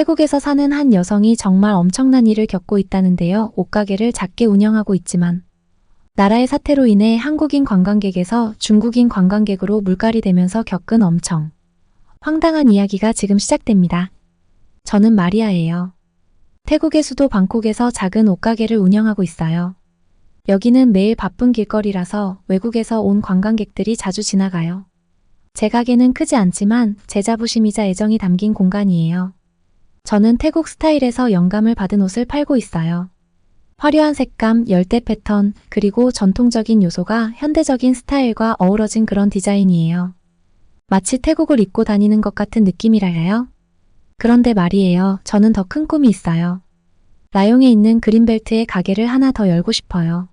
태국에서 사는 한 여성이 정말 엄청난 일을 겪고 있다는데요. 옷가게를 작게 운영하고 있지만 나라의 사태로 인해 한국인 관광객에서 중국인 관광객으로 물갈이 되면서 겪은 엄청 황당한 이야기가 지금 시작됩니다. 저는 마리아예요. 태국의 수도 방콕에서 작은 옷가게를 운영하고 있어요. 여기는 매일 바쁜 길거리라서 외국에서 온 관광객들이 자주 지나가요. 제 가게는 크지 않지만 제 자부심이자 애정이 담긴 공간이에요. 저는 태국 스타일에서 영감을 받은 옷을 팔고 있어요. 화려한 색감, 열대 패턴, 그리고 전통적인 요소가 현대적인 스타일과 어우러진 그런 디자인이에요. 마치 태국을 입고 다니는 것 같은 느낌이랄까요? 그런데 말이에요. 저는 더 큰 꿈이 있어요. 라용에 있는 그린벨트에 가게를 하나 더 열고 싶어요.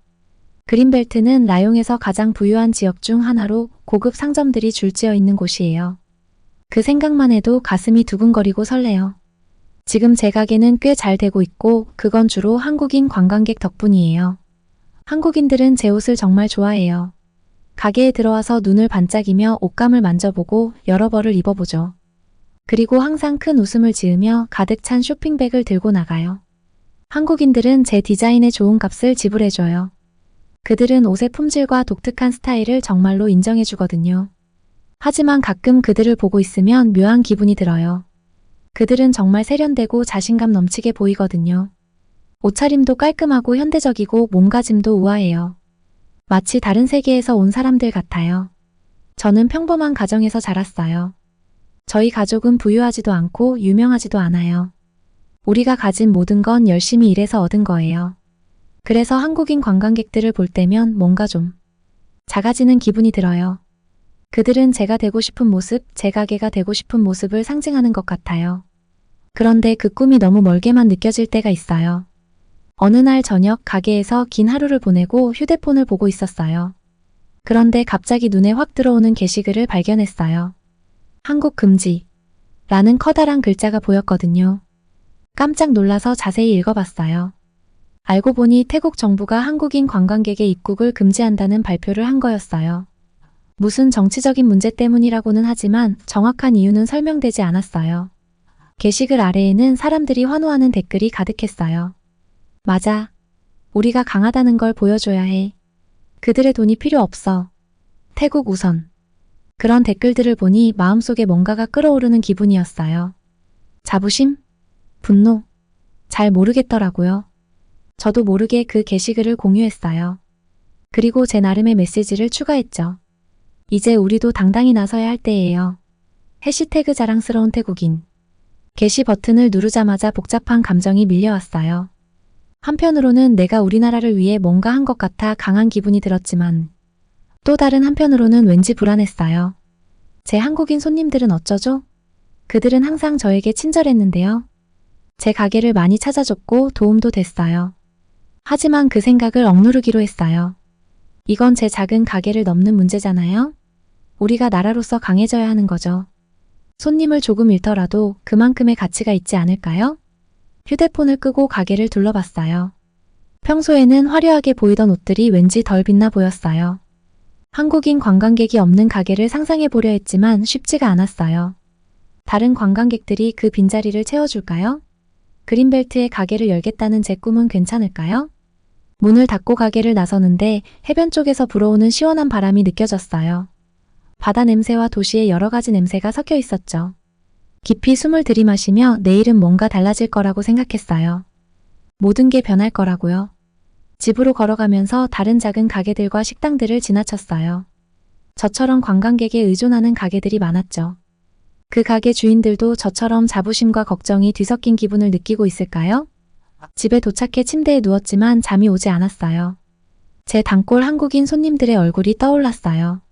그린벨트는 라용에서 가장 부유한 지역 중 하나로 고급 상점들이 줄지어 있는 곳이에요. 그 생각만 해도 가슴이 두근거리고 설레요. 지금 제 가게는 꽤 잘 되고 있고 그건 주로 한국인 관광객 덕분이에요. 한국인들은 제 옷을 정말 좋아해요. 가게에 들어와서 눈을 반짝이며 옷감을 만져보고 여러 벌을 입어보죠. 그리고 항상 큰 웃음을 지으며 가득 찬 쇼핑백을 들고 나가요. 한국인들은 제 디자인에 좋은 값을 지불해줘요. 그들은 옷의 품질과 독특한 스타일을 정말로 인정해주거든요. 하지만 가끔 그들을 보고 있으면 묘한 기분이 들어요. 그들은 정말 세련되고 자신감 넘치게 보이거든요. 옷차림도 깔끔하고 현대적이고 몸가짐도 우아해요. 마치 다른 세계에서 온 사람들 같아요. 저는 평범한 가정에서 자랐어요. 저희 가족은 부유하지도 않고 유명하지도 않아요. 우리가 가진 모든 건 열심히 일해서 얻은 거예요. 그래서 한국인 관광객들을 볼 때면 뭔가 좀 작아지는 기분이 들어요. 그들은 제가 되고 싶은 모습, 제 가게가 되고 싶은 모습을 상징하는 것 같아요. 그런데 그 꿈이 너무 멀게만 느껴질 때가 있어요. 어느 날 저녁 가게에서 긴 하루를 보내고 휴대폰을 보고 있었어요. 그런데 갑자기 눈에 확 들어오는 게시글을 발견했어요. 한국 금지 라는 커다란 글자가 보였거든요. 깜짝 놀라서 자세히 읽어봤어요. 알고 보니 태국 정부가 한국인 관광객의 입국을 금지한다는 발표를 한 거였어요. 무슨 정치적인 문제 때문이라고는 하지만 정확한 이유는 설명되지 않았어요. 게시글 아래에는 사람들이 환호하는 댓글이 가득했어요. 맞아. 우리가 강하다는 걸 보여줘야 해. 그들의 돈이 필요 없어. 태국 우선. 그런 댓글들을 보니 마음속에 뭔가가 끓어오르는 기분이었어요. 자부심? 분노? 잘 모르겠더라고요. 저도 모르게 그 게시글을 공유했어요. 그리고 제 나름의 메시지를 추가했죠. 이제 우리도 당당히 나서야 할 때예요. 해시태그 자랑스러운 태국인. 게시 버튼을 누르자마자 복잡한 감정이 밀려왔어요. 한편으로는 내가 우리나라를 위해 뭔가 한 것 같아 강한 기분이 들었지만 또 다른 한편으로는 왠지 불안했어요. 제 한국인 손님들은 어쩌죠? 그들은 항상 저에게 친절했는데요. 제 가게를 많이 찾아줬고 도움도 됐어요. 하지만 그 생각을 억누르기로 했어요. 이건 제 작은 가게를 넘는 문제잖아요? 우리가 나라로서 강해져야 하는 거죠. 손님을 조금 잃더라도 그만큼의 가치가 있지 않을까요? 휴대폰을 끄고 가게를 둘러봤어요. 평소에는 화려하게 보이던 옷들이 왠지 덜 빛나 보였어요. 한국인 관광객이 없는 가게를 상상해 보려 했지만 쉽지가 않았어요. 다른 관광객들이 그 빈자리를 채워줄까요? 그린벨트에 가게를 열겠다는 제 꿈은 괜찮을까요? 문을 닫고 가게를 나서는데 해변 쪽에서 불어오는 시원한 바람이 느껴졌어요. 바다 냄새와 도시의 여러 가지 냄새가 섞여 있었죠. 깊이 숨을 들이마시며 내일은 뭔가 달라질 거라고 생각했어요. 모든 게 변할 거라고요. 집으로 걸어가면서 다른 작은 가게들과 식당들을 지나쳤어요. 저처럼 관광객에 의존하는 가게들이 많았죠. 그 가게 주인들도 저처럼 자부심과 걱정이 뒤섞인 기분을 느끼고 있을까요? 집에 도착해 침대에 누웠지만 잠이 오지 않았어요. 제 단골 한국인 손님들의 얼굴이 떠올랐어요.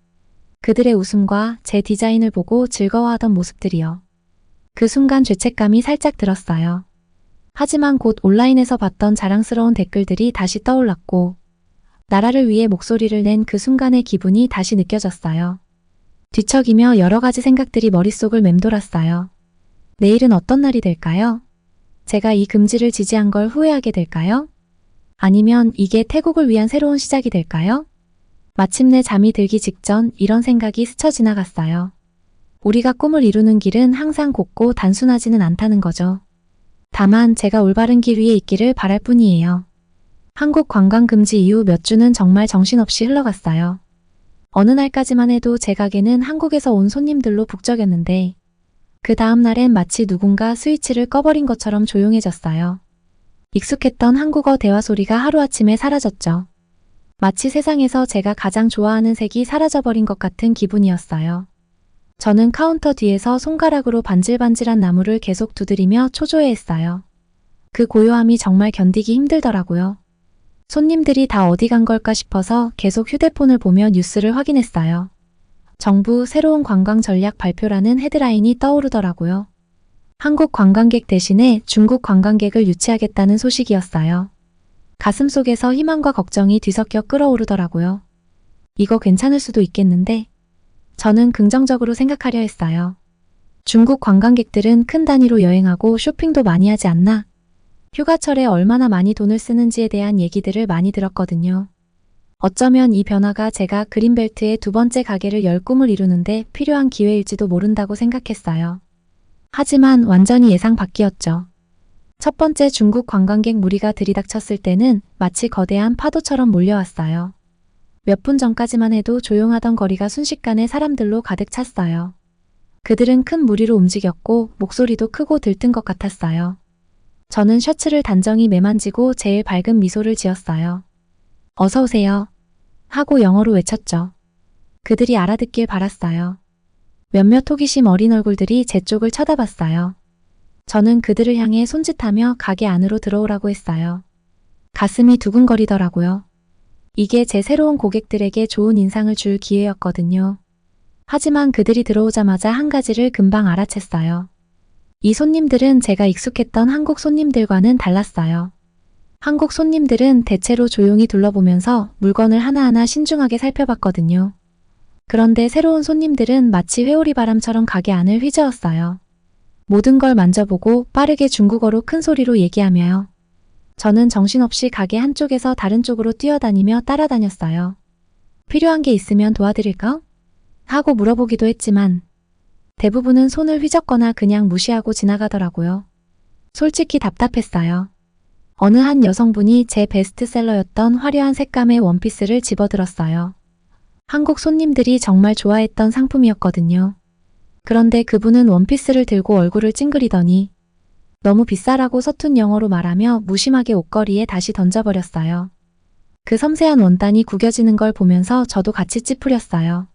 그들의 웃음과 제 디자인을 보고 즐거워하던 모습들이요. 그 순간 죄책감이 살짝 들었어요. 하지만 곧 온라인에서 봤던 자랑스러운 댓글들이 다시 떠올랐고 나라를 위해 목소리를 낸 그 순간의 기분이 다시 느껴졌어요. 뒤척이며 여러 가지 생각들이 머릿속을 맴돌았어요. 내일은 어떤 날이 될까요? 제가 이 금지를 지지한 걸 후회하게 될까요? 아니면 이게 태국을 위한 새로운 시작이 될까요? 마침내 잠이 들기 직전 이런 생각이 스쳐 지나갔어요. 우리가 꿈을 이루는 길은 항상 곱고 단순하지는 않다는 거죠. 다만 제가 올바른 길 위에 있기를 바랄 뿐이에요. 한국 관광 금지 이후 몇 주는 정말 정신없이 흘러갔어요. 어느 날까지만 해도 제 가게는 한국에서 온 손님들로 북적였는데 그 다음 날엔 마치 누군가 스위치를 꺼버린 것처럼 조용해졌어요. 익숙했던 한국어 대화 소리가 하루아침에 사라졌죠. 마치 세상에서 제가 가장 좋아하는 색이 사라져버린 것 같은 기분이었어요. 저는 카운터 뒤에서 손가락으로 반질반질한 나무를 계속 두드리며 초조해했어요. 그 고요함이 정말 견디기 힘들더라고요. 손님들이 다 어디 간 걸까 싶어서 계속 휴대폰을 보며 뉴스를 확인했어요. 정부 새로운 관광 전략 발표라는 헤드라인이 떠오르더라고요. 한국 관광객 대신에 중국 관광객을 유치하겠다는 소식이었어요. 가슴속에서 희망과 걱정이 뒤섞여 끓어오르더라고요. 이거 괜찮을 수도 있겠는데? 저는 긍정적으로 생각하려 했어요. 중국 관광객들은 큰 단위로 여행하고 쇼핑도 많이 하지 않나? 휴가철에 얼마나 많이 돈을 쓰는지에 대한 얘기들을 많이 들었거든요. 어쩌면 이 변화가 제가 그린벨트의 두 번째 가게를 열 꿈을 이루는데 필요한 기회일지도 모른다고 생각했어요. 하지만 완전히 예상 밖이었죠. 첫 번째 중국 관광객 무리가 들이닥쳤을 때는 마치 거대한 파도처럼 몰려왔어요. 몇 분 전까지만 해도 조용하던 거리가 순식간에 사람들로 가득 찼어요. 그들은 큰 무리로 움직였고 목소리도 크고 들뜬 것 같았어요. 저는 셔츠를 단정히 매만지고 제일 밝은 미소를 지었어요. 어서 오세요. 하고 영어로 외쳤죠. 그들이 알아듣길 바랐어요. 몇몇 호기심 어린 얼굴들이 제 쪽을 쳐다봤어요. 저는 그들을 향해 손짓하며 가게 안으로 들어오라고 했어요. 가슴이 두근거리더라고요. 이게 제 새로운 고객들에게 좋은 인상을 줄 기회였거든요. 하지만 그들이 들어오자마자 한 가지를 금방 알아챘어요. 이 손님들은 제가 익숙했던 한국 손님들과는 달랐어요. 한국 손님들은 대체로 조용히 둘러보면서 물건을 하나하나 신중하게 살펴봤거든요. 그런데 새로운 손님들은 마치 회오리 바람처럼 가게 안을 휘저었어요. 모든 걸 만져보고 빠르게 중국어로 큰 소리로 얘기하며요. 저는 정신없이 가게 한쪽에서 다른 쪽으로 뛰어다니며 따라다녔어요. 필요한 게 있으면 도와드릴까? 하고 물어보기도 했지만 대부분은 손을 휘젓거나 그냥 무시하고 지나가더라고요. 솔직히 답답했어요. 어느 한 여성분이 제 베스트셀러였던 화려한 색감의 원피스를 집어들었어요. 한국 손님들이 정말 좋아했던 상품이었거든요. 그런데 그분은 원피스를 들고 얼굴을 찡그리더니 너무 비싸라고 서툰 영어로 말하며 무심하게 옷걸이에 다시 던져버렸어요. 그 섬세한 원단이 구겨지는 걸 보면서 저도 같이 찌푸렸어요.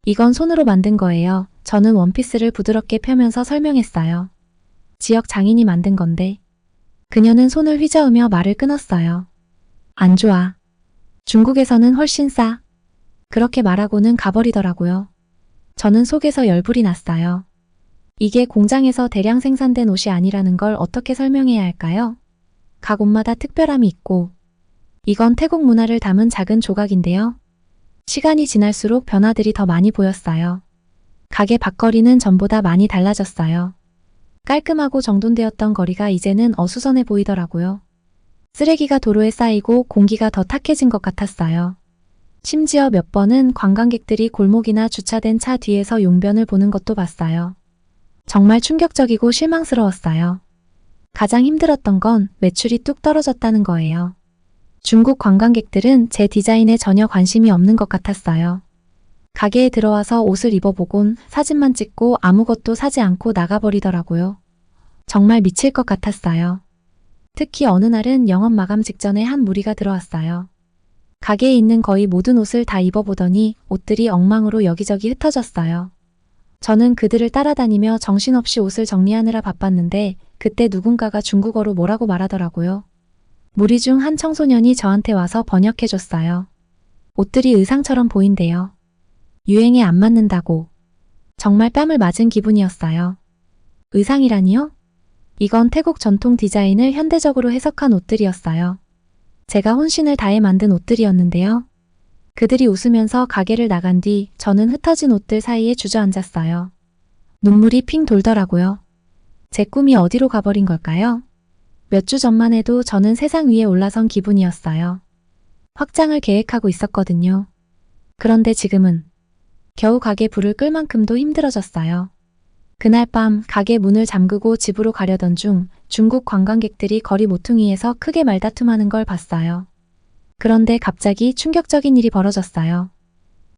이건 손으로 만든 거예요. 저는 원피스를 부드럽게 펴면서 설명했어요. 지역 장인이 만든 건데. 그녀는 손을 휘저으며 말을 끊었어요. 안 좋아. 중국에서는 훨씬 싸. 그렇게 말하고는 가버리더라고요. 저는 속에서 열불이 났어요. 이게 공장에서 대량 생산된 옷이 아니라는 걸 어떻게 설명해야 할까요? 각 옷마다 특별함이 있고 이건 태국 문화를 담은 작은 조각인데요. 시간이 지날수록 변화들이 더 많이 보였어요. 가게 밖거리는 전보다 많이 달라졌어요. 깔끔하고 정돈되었던 거리가 이제는 어수선해 보이더라고요. 쓰레기가 도로에 쌓이고 공기가 더 탁해진 것 같았어요. 심지어 몇 번은 관광객들이 골목이나 주차된 차 뒤에서 용변을 보는 것도 봤어요. 정말 충격적이고 실망스러웠어요. 가장 힘들었던 건 매출이 뚝 떨어졌다는 거예요. 중국 관광객들은 제 디자인에 전혀 관심이 없는 것 같았어요. 가게에 들어와서 옷을 입어보곤 사진만 찍고 아무것도 사지 않고 나가버리더라고요. 정말 미칠 것 같았어요. 특히 어느 날은 영업 마감 직전에 한 무리가 들어왔어요. 가게에 있는 거의 모든 옷을 다 입어보더니 옷들이 엉망으로 여기저기 흩어졌어요. 저는 그들을 따라다니며 정신없이 옷을 정리하느라 바빴는데 그때 누군가가 중국어로 뭐라고 말하더라고요. 무리 중 한 청소년이 저한테 와서 번역해줬어요. 옷들이 의상처럼 보인대요. 유행에 안 맞는다고. 정말 뺨을 맞은 기분이었어요. 의상이라니요? 이건 태국 전통 디자인을 현대적으로 해석한 옷들이었어요. 제가 혼신을 다해 만든 옷들이었는데요. 그들이 웃으면서 가게를 나간 뒤 저는 흩어진 옷들 사이에 주저앉았어요. 눈물이 핑 돌더라고요. 제 꿈이 어디로 가버린 걸까요? 몇 주 전만 해도 저는 세상 위에 올라선 기분이었어요. 확장을 계획하고 있었거든요. 그런데 지금은 겨우 가게 불을 끌 만큼도 힘들어졌어요. 그날 밤 가게 문을 잠그고 집으로 가려던 중 중국 관광객들이 거리 모퉁이에서 크게 말다툼하는 걸 봤어요. 그런데 갑자기 충격적인 일이 벌어졌어요.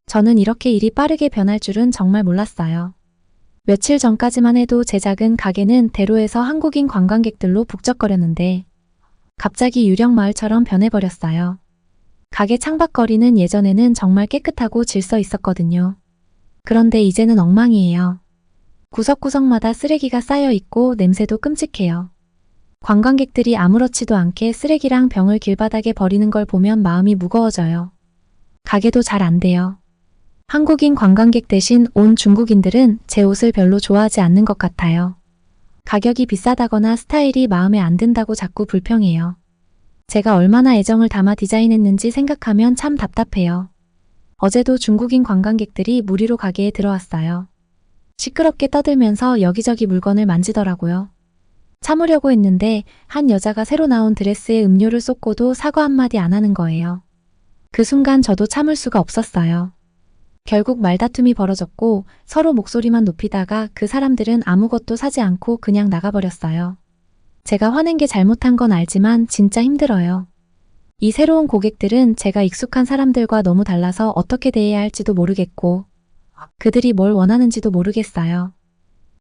저는 이렇게 일이 빠르게 변할 줄은 정말 몰랐어요. 며칠 전까지만 해도 제 작은 가게는 대로에서 한국인 관광객들로 북적거렸는데 갑자기 유령 마을처럼 변해버렸어요. 가게 창밖거리는 예전에는 정말 깨끗하고 질서 있었거든요. 그런데 이제는 엉망이에요. 구석구석마다 쓰레기가 쌓여 있고 냄새도 끔찍해요. 관광객들이 아무렇지도 않게 쓰레기랑 병을 길바닥에 버리는 걸 보면 마음이 무거워져요. 가게도 잘 안 돼요. 한국인 관광객 대신 온 중국인들은 제 옷을 별로 좋아하지 않는 것 같아요. 가격이 비싸다거나 스타일이 마음에 안 든다고 자꾸 불평해요. 제가 얼마나 애정을 담아 디자인했는지 생각하면 참 답답해요. 어제도 중국인 관광객들이 무리로 가게에 들어왔어요. 시끄럽게 떠들면서 여기저기 물건을 만지더라고요. 참으려고 했는데 한 여자가 새로 나온 드레스에 음료를 쏟고도 사과 한마디 안 하는 거예요. 그 순간 저도 참을 수가 없었어요. 결국 말다툼이 벌어졌고 서로 목소리만 높이다가 그 사람들은 아무것도 사지 않고 그냥 나가버렸어요. 제가 화낸 게 잘못한 건 알지만 진짜 힘들어요. 이 새로운 고객들은 제가 익숙한 사람들과 너무 달라서 어떻게 대해야 할지도 모르겠고 그들이 뭘 원하는지도 모르겠어요.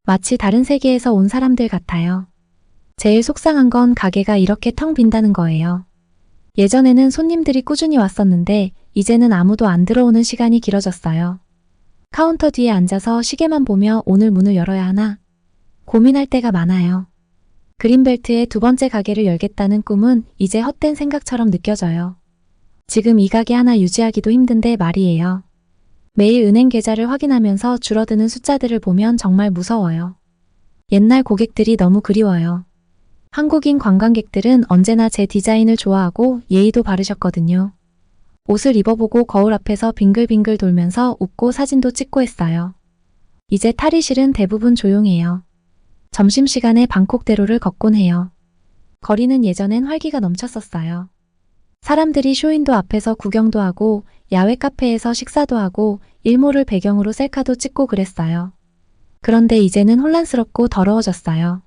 마치 다른 세계에서 온 사람들 같아요. 제일 속상한 건 가게가 이렇게 텅 빈다는 거예요. 예전에는 손님들이 꾸준히 왔었는데 이제는 아무도 안 들어오는 시간이 길어졌어요. 카운터 뒤에 앉아서 시계만 보며 오늘 문을 열어야 하나 고민할 때가 많아요. 그린벨트의 두 번째 가게를 열겠다는 꿈은 이제 헛된 생각처럼 느껴져요. 지금 이 가게 하나 유지하기도 힘든데 말이에요. 매일 은행 계좌를 확인하면서 줄어드는 숫자들을 보면 정말 무서워요. 옛날 고객들이 너무 그리워요. 한국인 관광객들은 언제나 제 디자인을 좋아하고 예의도 바르셨거든요. 옷을 입어보고 거울 앞에서 빙글빙글 돌면서 웃고 사진도 찍고 했어요. 이제 탈의실은 대부분 조용해요. 점심시간에 방콕대로를 걷곤 해요. 거리는 예전엔 활기가 넘쳤었어요. 사람들이 쇼윈도 앞에서 구경도 하고 야외 카페에서 식사도 하고 일몰을 배경으로 셀카도 찍고 그랬어요. 그런데 이제는 혼란스럽고 더러워졌어요.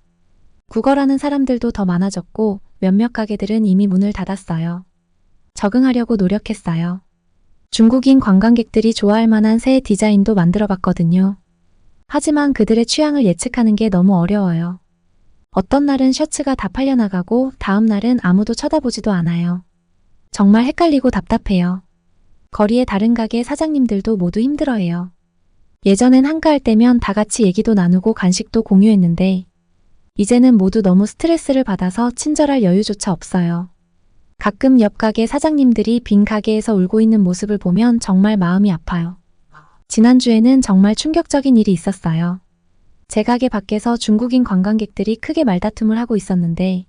구걸하는 사람들도 더 많아졌고 몇몇 가게들은 이미 문을 닫았어요. 적응하려고 노력했어요. 중국인 관광객들이 좋아할 만한 새 디자인도 만들어봤거든요. 하지만 그들의 취향을 예측하는 게 너무 어려워요. 어떤 날은 셔츠가 다 팔려나가고 다음 날은 아무도 쳐다보지도 않아요. 정말 헷갈리고 답답해요. 거리의 다른 가게 사장님들도 모두 힘들어해요. 예전엔 한가할 때면 다 같이 얘기도 나누고 간식도 공유했는데 이제는 모두 너무 스트레스를 받아서 친절할 여유조차 없어요. 가끔 옆 가게 사장님들이 빈 가게에서 울고 있는 모습을 보면 정말 마음이 아파요. 지난주에는 정말 충격적인 일이 있었어요. 제 가게 밖에서 중국인 관광객들이 크게 말다툼을 하고 있었는데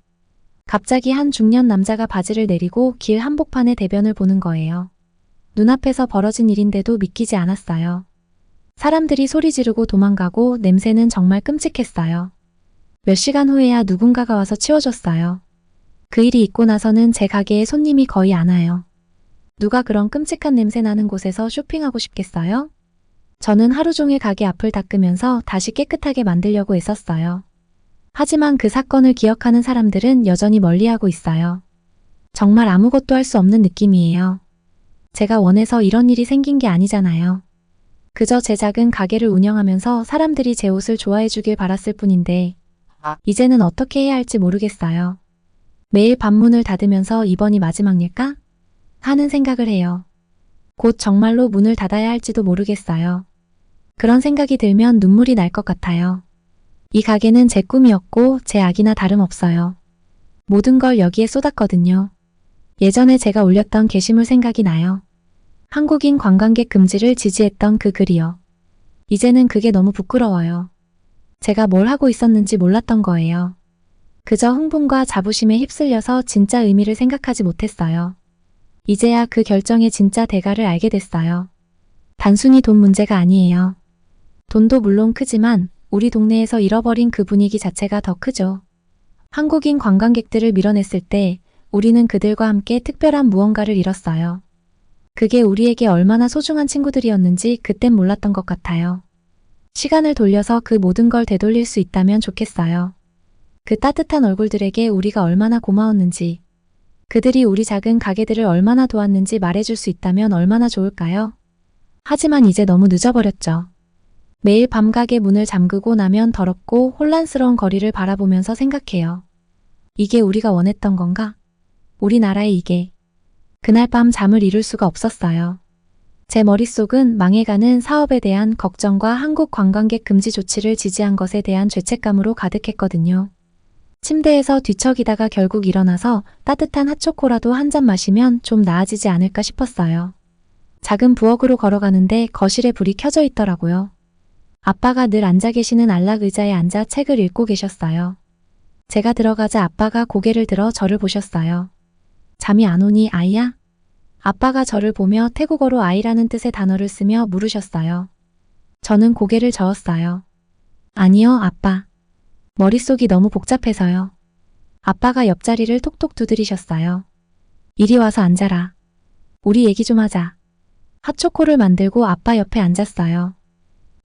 갑자기 한 중년 남자가 바지를 내리고 길 한복판에 대변을 보는 거예요. 눈앞에서 벌어진 일인데도 믿기지 않았어요. 사람들이 소리 지르고 도망가고 냄새는 정말 끔찍했어요. 몇 시간 후에야 누군가가 와서 치워줬어요. 그 일이 있고 나서는 제 가게에 손님이 거의 안 와요. 누가 그런 끔찍한 냄새 나는 곳에서 쇼핑하고 싶겠어요? 저는 하루 종일 가게 앞을 닦으면서 다시 깨끗하게 만들려고 애썼어요. 하지만 그 사건을 기억하는 사람들은 여전히 멀리하고 있어요. 정말 아무것도 할 수 없는 느낌이에요. 제가 원해서 이런 일이 생긴 게 아니잖아요. 그저 제 작은 가게를 운영하면서 사람들이 제 옷을 좋아해 주길 바랐을 뿐인데 이제는 어떻게 해야 할지 모르겠어요. 매일 밤문을 닫으면서 이번이 마지막일까? 하는 생각을 해요. 곧 정말로 문을 닫아야 할지도 모르겠어요. 그런 생각이 들면 눈물이 날 것 같아요. 이 가게는 제 꿈이었고 제 악이나 다름없어요. 모든 걸 여기에 쏟았거든요. 예전에 제가 올렸던 게시물 생각이 나요. 한국인 관광객 금지를 지지했던 그 글이요. 이제는 그게 너무 부끄러워요. 제가 뭘 하고 있었는지 몰랐던 거예요. 그저 흥분과 자부심에 휩쓸려서 진짜 의미를 생각하지 못했어요. 이제야 그 결정의 진짜 대가를 알게 됐어요. 단순히 돈 문제가 아니에요. 돈도 물론 크지만 우리 동네에서 잃어버린 그 분위기 자체가 더 크죠. 한국인 관광객들을 밀어냈을 때 우리는 그들과 함께 특별한 무언가를 잃었어요. 그게 우리에게 얼마나 소중한 친구들이었는지 그땐 몰랐던 것 같아요. 시간을 돌려서 그 모든 걸 되돌릴 수 있다면 좋겠어요. 그 따뜻한 얼굴들에게 우리가 얼마나 고마웠는지, 그들이 우리 작은 가게들을 얼마나 도왔는지 말해줄 수 있다면 얼마나 좋을까요? 하지만 이제 너무 늦어버렸죠. 매일 밤 가게 문을 잠그고 나면 더럽고 혼란스러운 거리를 바라보면서 생각해요. 이게 우리가 원했던 건가? 우리나라의 이게. 그날 밤 잠을 이룰 수가 없었어요. 제 머릿속은 망해가는 사업에 대한 걱정과 한국 관광객 금지 조치를 지지한 것에 대한 죄책감으로 가득했거든요. 침대에서 뒤척이다가 결국 일어나서 따뜻한 핫초코라도 한 잔 마시면 좀 나아지지 않을까 싶었어요. 작은 부엌으로 걸어가는데 거실에 불이 켜져 있더라고요. 아빠가 늘 앉아 계시는 안락 의자에 앉아 책을 읽고 계셨어요. 제가 들어가자 아빠가 고개를 들어 저를 보셨어요. 잠이 안 오니 아이야? 아빠가 저를 보며 태국어로 아이라는 뜻의 단어를 쓰며 물으셨어요. 저는 고개를 저었어요. 아니요, 아빠. 머릿속이 너무 복잡해서요. 아빠가 옆자리를 톡톡 두드리셨어요. 이리 와서 앉아라. 우리 얘기 좀 하자. 핫초코를 만들고 아빠 옆에 앉았어요.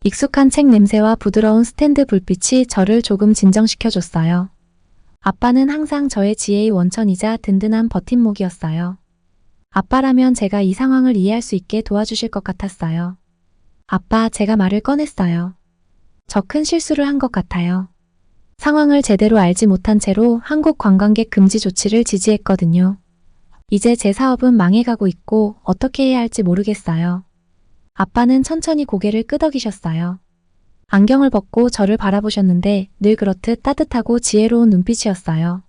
익숙한 책 냄새와 부드러운 스탠드 불빛이 저를 조금 진정시켜줬어요. 아빠는 항상 저의 지혜의 원천이자 든든한 버팀목이었어요. 아빠라면 제가 이 상황을 이해할 수 있게 도와주실 것 같았어요. 아빠, 제가 말을 꺼냈어요. 저 큰 실수를 한 것 같아요. 상황을 제대로 알지 못한 채로 한국 관광객 금지 조치를 지지했거든요. 이제 제 사업은 망해가고 있고 어떻게 해야 할지 모르겠어요. 아빠는 천천히 고개를 끄덕이셨어요. 안경을 벗고 저를 바라보셨는데 늘 그렇듯 따뜻하고 지혜로운 눈빛이었어요.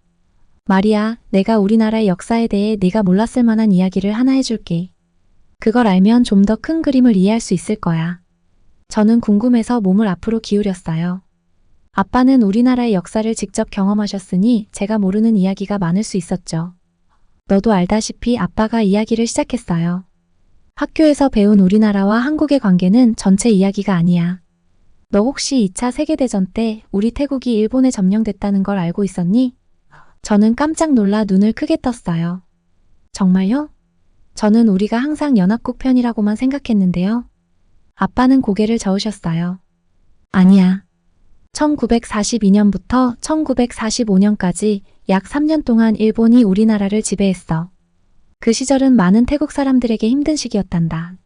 마리아, 내가 우리나라의 역사에 대해 네가 몰랐을 만한 이야기를 하나 해줄게. 그걸 알면 좀 더 큰 그림을 이해할 수 있을 거야. 저는 궁금해서 몸을 앞으로 기울였어요. 아빠는 우리나라의 역사를 직접 경험하셨으니 제가 모르는 이야기가 많을 수 있었죠. 너도 알다시피 아빠가 이야기를 시작했어요. 학교에서 배운 우리나라와 한국의 관계는 전체 이야기가 아니야. 너 혹시 2차 세계대전 때 우리 태국이 일본에 점령됐다는 걸 알고 있었니? 저는 깜짝 놀라 눈을 크게 떴어요. 정말요? 저는 우리가 항상 연합국 편이라고만 생각했는데요. 아빠는 고개를 저으셨어요. 아니야. 1942년부터 1945년까지 약 3년 동안 일본이 우리나라를 지배했어. 그 시절은 많은 태국 사람들에게 힘든 시기였단다.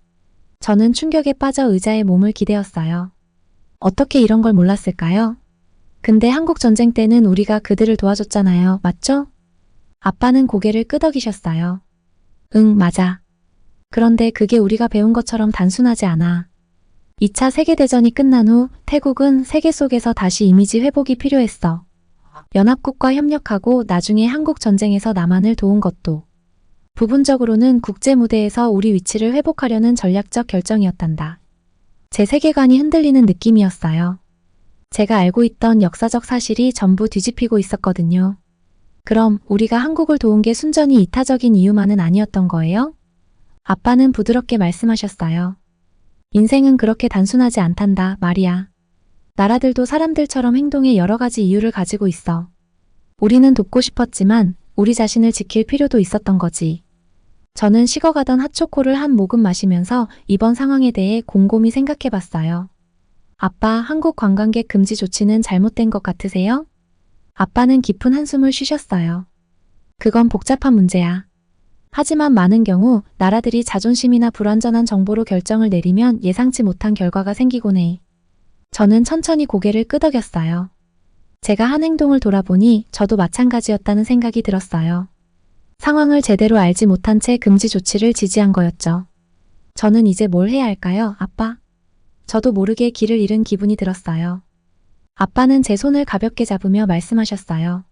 저는 충격에 빠져 의자에 몸을 기대었어요. 어떻게 이런 걸 몰랐을까요? 근데 한국 전쟁 때는 우리가 그들을 도와줬잖아요. 맞죠? 아빠는 고개를 끄덕이셨어요. 응, 맞아. 그런데 그게 우리가 배운 것처럼 단순하지 않아. 2차 세계대전이 끝난 후 태국은 세계 속에서 다시 이미지 회복이 필요했어. 연합국과 협력하고 나중에 한국 전쟁에서 남한을 도운 것도. 부분적으로는 국제 무대에서 우리 위치를 회복하려는 전략적 결정이었단다. 제 세계관이 흔들리는 느낌이었어요. 제가 알고 있던 역사적 사실이 전부 뒤집히고 있었거든요. 그럼 우리가 한국을 도운 게 순전히 이타적인 이유만은 아니었던 거예요? 아빠는 부드럽게 말씀하셨어요. 인생은 그렇게 단순하지 않단다, 마리아. 나라들도 사람들처럼 행동에 여러 가지 이유를 가지고 있어. 우리는 돕고 싶었지만 우리 자신을 지킬 필요도 있었던 거지. 저는 식어가던 핫초코를 한 모금 마시면서 이번 상황에 대해 곰곰이 생각해 봤어요. 아빠, 한국 관광객 금지 조치는 잘못된 것 같으세요? 아빠는 깊은 한숨을 쉬셨어요. 그건 복잡한 문제야. 하지만 많은 경우 나라들이 자존심이나 불완전한 정보로 결정을 내리면 예상치 못한 결과가 생기곤 해. 저는 천천히 고개를 끄덕였어요. 제가 한 행동을 돌아보니 저도 마찬가지였다는 생각이 들었어요. 상황을 제대로 알지 못한 채 금지 조치를 지지한 거였죠. 저는 이제 뭘 해야 할까요, 아빠? 저도 모르게 길을 잃은 기분이 들었어요. 아빠는 제 손을 가볍게 잡으며 말씀하셨어요.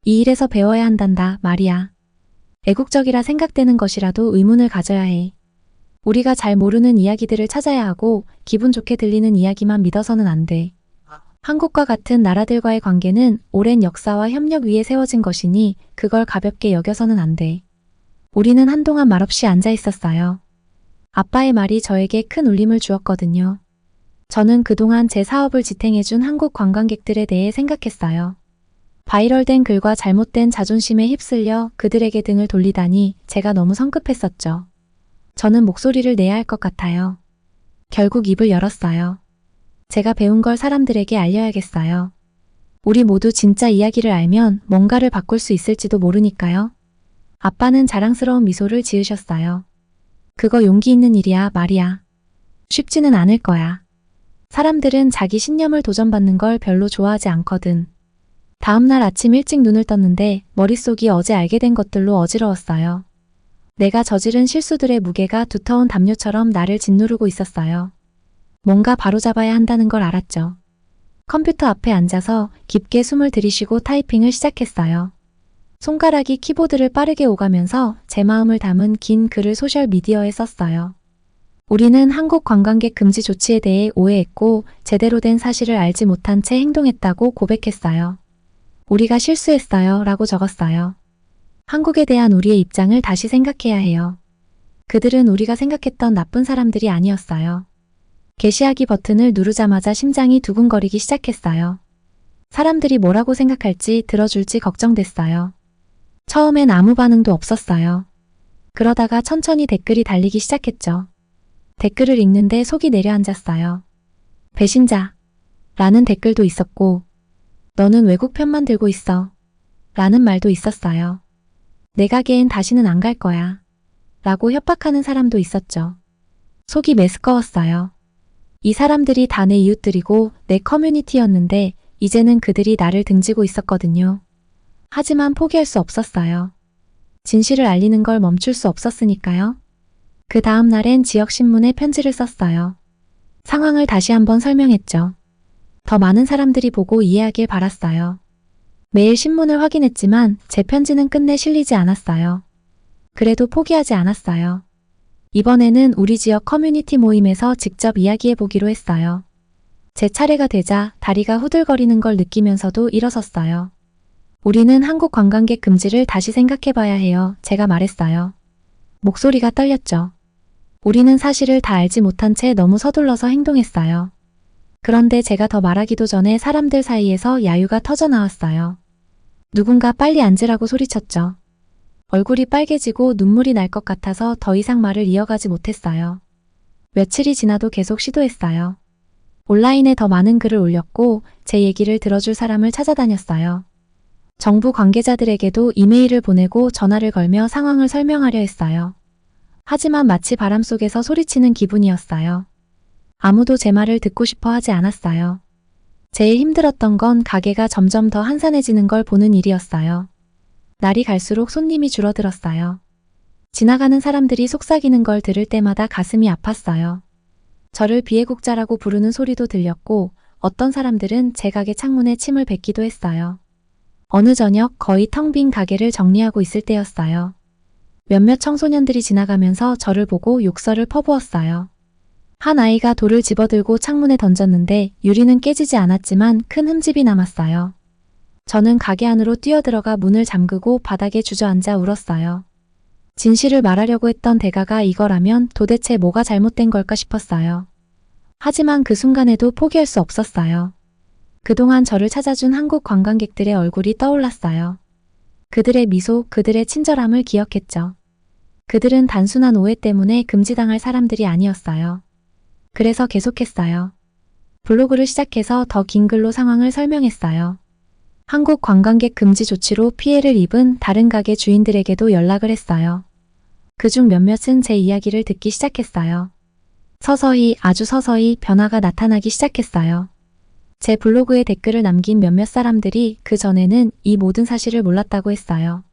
이 일에서 배워야 한단다, 마리아. 애국적이라 생각되는 것이라도 의문을 가져야 해. 우리가 잘 모르는 이야기들을 찾아야 하고 기분 좋게 들리는 이야기만 믿어서는 안 돼. 한국과 같은 나라들과의 관계는 오랜 역사와 협력 위에 세워진 것이니 그걸 가볍게 여겨서는 안 돼. 우리는 한동안 말없이 앉아 있었어요. 아빠의 말이 저에게 큰 울림을 주었거든요. 저는 그동안 제 사업을 지탱해준 한국 관광객들에 대해 생각했어요. 바이럴된 글과 잘못된 자존심에 휩쓸려 그들에게 등을 돌리다니 제가 너무 성급했었죠. 저는 목소리를 내야 할 것 같아요. 결국 입을 열었어요. 제가 배운 걸 사람들에게 알려야겠어요. 우리 모두 진짜 이야기를 알면 뭔가를 바꿀 수 있을지도 모르니까요. 아빠는 자랑스러운 미소를 지으셨어요. 그거 용기 있는 일이야, 말이야. 쉽지는 않을 거야. 사람들은 자기 신념을 도전받는 걸 별로 좋아하지 않거든. 다음날 아침 일찍 눈을 떴는데 머릿속이 어제 알게 된 것들로 어지러웠어요. 내가 저지른 실수들의 무게가 두터운 담요처럼 나를 짓누르고 있었어요. 뭔가 바로잡아야 한다는 걸 알았죠. 컴퓨터 앞에 앉아서 깊게 숨을 들이쉬고 타이핑을 시작했어요. 손가락이 키보드를 빠르게 오가면서 제 마음을 담은 긴 글을 소셜미디어에 썼어요. 우리는 한국 관광객 금지 조치에 대해 오해했고 제대로 된 사실을 알지 못한 채 행동했다고 고백했어요. 우리가 실수했어요 라고 적었어요. 한국에 대한 우리의 입장을 다시 생각해야 해요. 그들은 우리가 생각했던 나쁜 사람들이 아니었어요. 게시하기 버튼을 누르자마자 심장이 두근거리기 시작했어요. 사람들이 뭐라고 생각할지 들어줄지 걱정됐어요. 처음엔 아무 반응도 없었어요. 그러다가 천천히 댓글이 달리기 시작했죠. 댓글을 읽는데 속이 내려앉았어요. 배신자 라는 댓글도 있었고 너는 외국 편만 들고 있어 라는 말도 있었어요. 내 가게엔 다시는 안 갈 거야 라고 협박하는 사람도 있었죠. 속이 메스꺼웠어요. 이 사람들이 다 내 이웃들이고 내 커뮤니티였는데 이제는 그들이 나를 등지고 있었거든요. 하지만 포기할 수 없었어요. 진실을 알리는 걸 멈출 수 없었으니까요. 그 다음 날엔 지역신문에 편지를 썼어요. 상황을 다시 한번 설명했죠. 더 많은 사람들이 보고 이해하길 바랐어요. 매일 신문을 확인했지만 제 편지는 끝내 실리지 않았어요. 그래도 포기하지 않았어요. 이번에는 우리 지역 커뮤니티 모임에서 직접 이야기해보기로 했어요. 제 차례가 되자 다리가 후들거리는 걸 느끼면서도 일어섰어요. 우리는 한국 관광객 금지를 다시 생각해봐야 해요. 제가 말했어요. 목소리가 떨렸죠. 우리는 사실을 다 알지 못한 채 너무 서둘러서 행동했어요. 그런데 제가 더 말하기도 전에 사람들 사이에서 야유가 터져나왔어요. 누군가 빨리 앉으라고 소리쳤죠. 얼굴이 빨개지고 눈물이 날 것 같아서 더 이상 말을 이어가지 못했어요. 며칠이 지나도 계속 시도했어요. 온라인에 더 많은 글을 올렸고 제 얘기를 들어줄 사람을 찾아다녔어요. 정부 관계자들에게도 이메일을 보내고 전화를 걸며 상황을 설명하려 했어요. 하지만 마치 바람 속에서 소리치는 기분이었어요. 아무도 제 말을 듣고 싶어 하지 않았어요. 제일 힘들었던 건 가게가 점점 더 한산해지는 걸 보는 일이었어요. 날이 갈수록 손님이 줄어들었어요. 지나가는 사람들이 속삭이는 걸 들을 때마다 가슴이 아팠어요. 저를 비애국자라고 부르는 소리도 들렸고 어떤 사람들은 제 가게 창문에 침을 뱉기도 했어요. 어느 저녁 거의 텅 빈 가게를 정리하고 있을 때였어요. 몇몇 청소년들이 지나가면서 저를 보고 욕설을 퍼부었어요. 한 아이가 돌을 집어들고 창문에 던졌는데 유리는 깨지지 않았지만 큰 흠집이 남았어요. 저는 가게 안으로 뛰어들어가 문을 잠그고 바닥에 주저앉아 울었어요. 진실을 말하려고 했던 대가가 이거라면 도대체 뭐가 잘못된 걸까 싶었어요. 하지만 그 순간에도 포기할 수 없었어요. 그동안 저를 찾아준 한국 관광객들의 얼굴이 떠올랐어요. 그들의 미소, 그들의 친절함을 기억했죠. 그들은 단순한 오해 때문에 금지당할 사람들이 아니었어요. 그래서 계속했어요. 블로그를 시작해서 더 긴 글로 상황을 설명했어요. 한국 관광객 금지 조치로 피해를 입은 다른 가게 주인들에게도 연락을 했어요. 그중 몇몇은 제 이야기를 듣기 시작했어요. 서서히, 아주 서서히 변화가 나타나기 시작했어요. 제 블로그에 댓글을 남긴 몇몇 사람들이 그 전에는 이 모든 사실을 몰랐다고 했어요.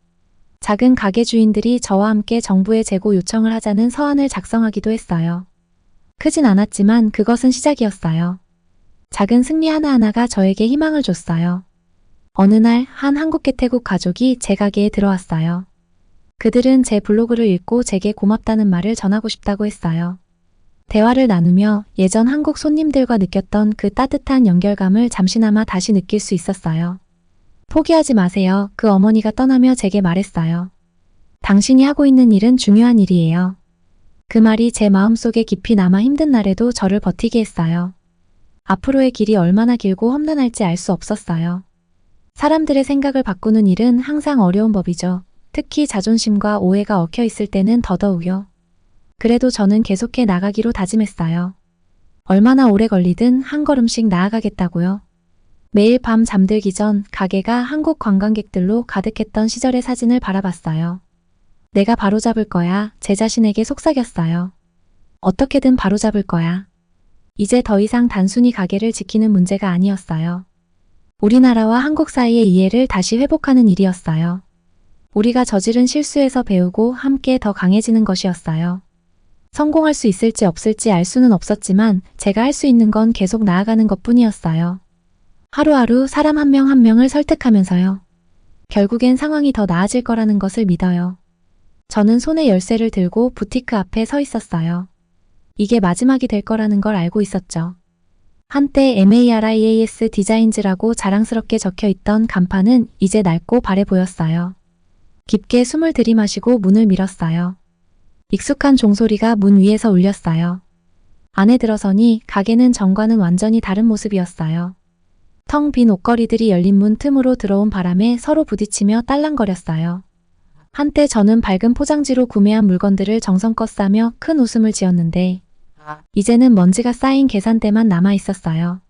작은 가게 주인들이 저와 함께 정부에 재고 요청을 하자는 서한을 작성하기도 했어요. 크진 않았지만 그것은 시작이었어요. 작은 승리 하나하나가 저에게 희망을 줬어요. 어느 날 한 한국개태국 가족이 제 가게에 들어왔어요. 그들은 제 블로그를 읽고 제게 고맙다는 말을 전하고 싶다고 했어요. 대화를 나누며 예전 한국 손님들과 느꼈던 그 따뜻한 연결감을 잠시나마 다시 느낄 수 있었어요. 포기하지 마세요. 그 어머니가 떠나며 제게 말했어요. 당신이 하고 있는 일은 중요한 일이에요. 그 말이 제 마음속에 깊이 남아 힘든 날에도 저를 버티게 했어요. 앞으로의 길이 얼마나 길고 험난할지 알 수 없었어요. 사람들의 생각을 바꾸는 일은 항상 어려운 법이죠. 특히 자존심과 오해가 얽혀 있을 때는 더더욱요. 그래도 저는 계속해 나가기로 다짐했어요. 얼마나 오래 걸리든 한 걸음씩 나아가겠다고요. 매일 밤 잠들기 전 가게가 한국 관광객들로 가득했던 시절의 사진을 바라봤어요. 내가 바로잡을 거야. 제 자신에게 속삭였어요. 어떻게든 바로잡을 거야. 이제 더 이상 단순히 가게를 지키는 문제가 아니었어요. 우리나라와 한국 사이의 이해를 다시 회복하는 일이었어요. 우리가 저지른 실수에서 배우고 함께 더 강해지는 것이었어요. 성공할 수 있을지 없을지 알 수는 없었지만 제가 할 수 있는 건 계속 나아가는 것뿐이었어요. 하루하루 사람 한 명 한 명을 설득하면서요. 결국엔 상황이 더 나아질 거라는 것을 믿어요. 저는 손에 열쇠를 들고 부티크 앞에 서 있었어요. 이게 마지막이 될 거라는 걸 알고 있었죠. 한때 MARIAS 디자인즈라고 자랑스럽게 적혀있던 간판은 이제 낡고 바래 보였어요. 깊게 숨을 들이마시고 문을 밀었어요. 익숙한 종소리가 문 위에서 울렸어요. 안에 들어서니 가게는 전과는 완전히 다른 모습이었어요. 텅 빈 옷걸이들이 열린 문 틈으로 들어온 바람에 서로 부딪히며 딸랑거렸어요. 한때 저는 밝은 포장지로 구매한 물건들을 정성껏 싸며 큰 웃음을 지었는데 이제는 먼지가 쌓인 계산대만 남아 있었어요.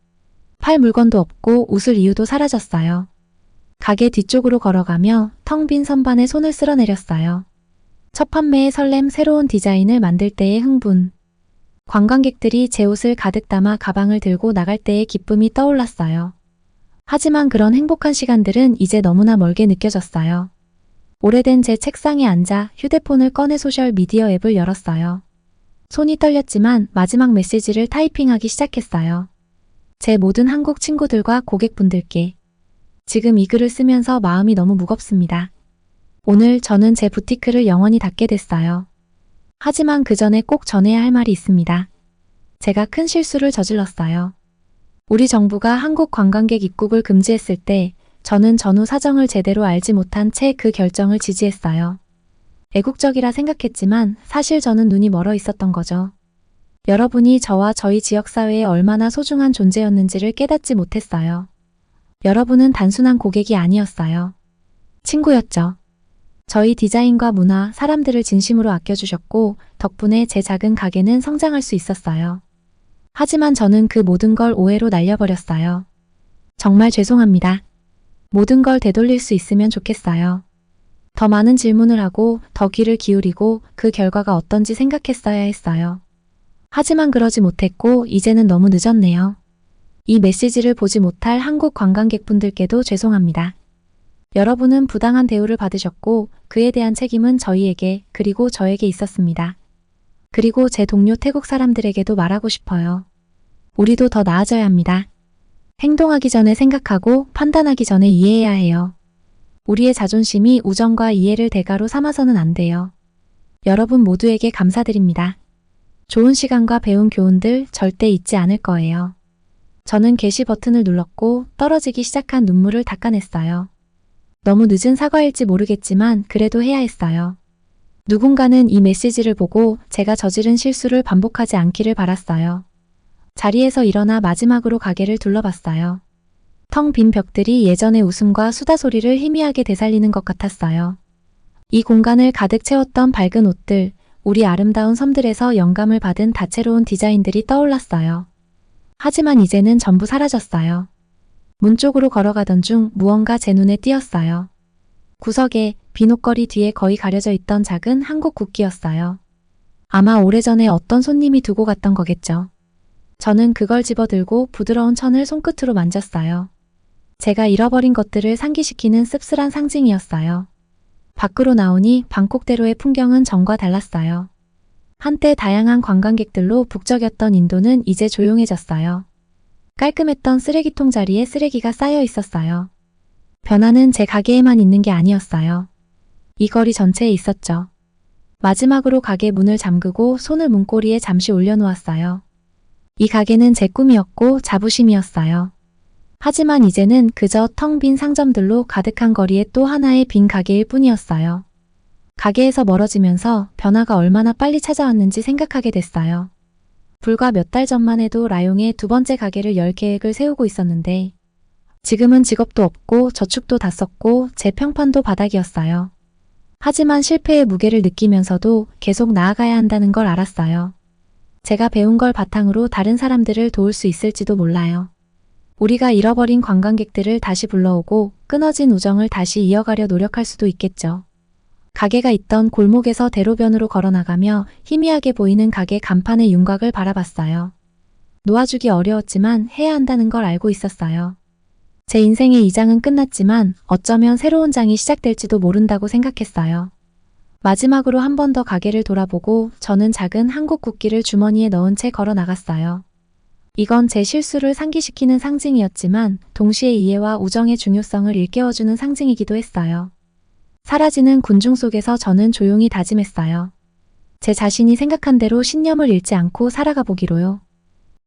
팔 물건도 없고 웃을 이유도 사라졌어요. 가게 뒤쪽으로 걸어가며 텅 빈 선반에 손을 쓸어내렸어요. 첫 판매의 설렘, 새로운 디자인을 만들 때의 흥분. 관광객들이 제 옷을 가득 담아 가방을 들고 나갈 때의 기쁨이 떠올랐어요. 하지만 그런 행복한 시간들은 이제 너무나 멀게 느껴졌어요. 오래된 제 책상에 앉아 휴대폰을 꺼내 소셜미디어 앱을 열었어요. 손이 떨렸지만 마지막 메시지를 타이핑하기 시작했어요. 제 모든 한국 친구들과 고객분들께 지금 이 글을 쓰면서 마음이 너무 무겁습니다. 오늘 저는 제 부티크를 영원히 닫게 됐어요. 하지만 그 전에 꼭 전해야 할 말이 있습니다. 제가 큰 실수를 저질렀어요. 우리 정부가 한국 관광객 입국을 금지했을 때 저는 전후 사정을 제대로 알지 못한 채 그 결정을 지지했어요. 애국적이라 생각했지만 사실 저는 눈이 멀어 있었던 거죠. 여러분이 저와 저희 지역사회에 얼마나 소중한 존재였는지를 깨닫지 못했어요. 여러분은 단순한 고객이 아니었어요. 친구였죠. 저희 디자인과 문화, 사람들을 진심으로 아껴주셨고 덕분에 제 작은 가게는 성장할 수 있었어요. 하지만 저는 그 모든 걸 오해로 날려버렸어요. 정말 죄송합니다. 모든 걸 되돌릴 수 있으면 좋겠어요. 더 많은 질문을 하고 더 귀를 기울이고 그 결과가 어떤지 생각했어야 했어요. 하지만 그러지 못했고 이제는 너무 늦었네요. 이 메시지를 보지 못할 한국 관광객분들께도 죄송합니다. 여러분은 부당한 대우를 받으셨고 그에 대한 책임은 저희에게 그리고 저에게 있었습니다. 그리고 제 동료 태국 사람들에게도 말하고 싶어요. 우리도 더 나아져야 합니다. 행동하기 전에 생각하고 판단하기 전에 이해해야 해요. 우리의 자존심이 우정과 이해를 대가로 삼아서는 안 돼요. 여러분 모두에게 감사드립니다. 좋은 시간과 배운 교훈들 절대 잊지 않을 거예요. 저는 게시 버튼을 눌렀고 떨어지기 시작한 눈물을 닦아냈어요. 너무 늦은 사과일지 모르겠지만 그래도 해야 했어요. 누군가는 이 메시지를 보고 제가 저지른 실수를 반복하지 않기를 바랐어요. 자리에서 일어나 마지막으로 가게를 둘러봤어요. 텅 빈 벽들이 예전의 웃음과 수다 소리를 희미하게 되살리는 것 같았어요. 이 공간을 가득 채웠던 밝은 옷들, 우리 아름다운 섬들에서 영감을 받은 다채로운 디자인들이 떠올랐어요. 하지만 이제는 전부 사라졌어요. 문 쪽으로 걸어가던 중 무언가 제 눈에 띄었어요. 구석에 빈 옷걸이 뒤에 거의 가려져 있던 작은 한국 국기였어요. 아마 오래전에 어떤 손님이 두고 갔던 거겠죠. 저는 그걸 집어들고 부드러운 천을 손끝으로 만졌어요. 제가 잃어버린 것들을 상기시키는 씁쓸한 상징이었어요. 밖으로 나오니 방콕대로의 풍경은 전과 달랐어요. 한때 다양한 관광객들로 북적였던 인도는 이제 조용해졌어요. 깔끔했던 쓰레기통 자리에 쓰레기가 쌓여 있었어요. 변화는 제 가게에만 있는 게 아니었어요. 이 거리 전체에 있었죠. 마지막으로 가게 문을 잠그고 손을 문고리에 잠시 올려놓았어요. 이 가게는 제 꿈이었고 자부심이었어요. 하지만 이제는 그저 텅 빈 상점들로 가득한 거리의 또 하나의 빈 가게일 뿐이었어요. 가게에서 멀어지면서 변화가 얼마나 빨리 찾아왔는지 생각하게 됐어요. 불과 몇 달 전만 해도 라용에 두 번째 가게를 열 계획을 세우고 있었는데 지금은 직업도 없고 저축도 다 썼고 제 평판도 바닥이었어요. 하지만 실패의 무게를 느끼면서도 계속 나아가야 한다는 걸 알았어요. 제가 배운 걸 바탕으로 다른 사람들을 도울 수 있을지도 몰라요. 우리가 잃어버린 관광객들을 다시 불러오고 끊어진 우정을 다시 이어가려 노력할 수도 있겠죠. 가게가 있던 골목에서 대로변으로 걸어나가며 희미하게 보이는 가게 간판의 윤곽을 바라봤어요. 놓아주기 어려웠지만 해야 한다는 걸 알고 있었어요. 제 인생의 이 장은 끝났지만 어쩌면 새로운 장이 시작될지도 모른다고 생각했어요. 마지막으로 한 번 더 가게를 돌아보고 저는 작은 한국 국기를 주머니에 넣은 채 걸어 나갔어요. 이건 제 실수를 상기시키는 상징이었지만 동시에 이해와 우정의 중요성을 일깨워주는 상징이기도 했어요. 사라지는 군중 속에서 저는 조용히 다짐했어요. 제 자신이 생각한 대로 신념을 잃지 않고 살아가 보기로요.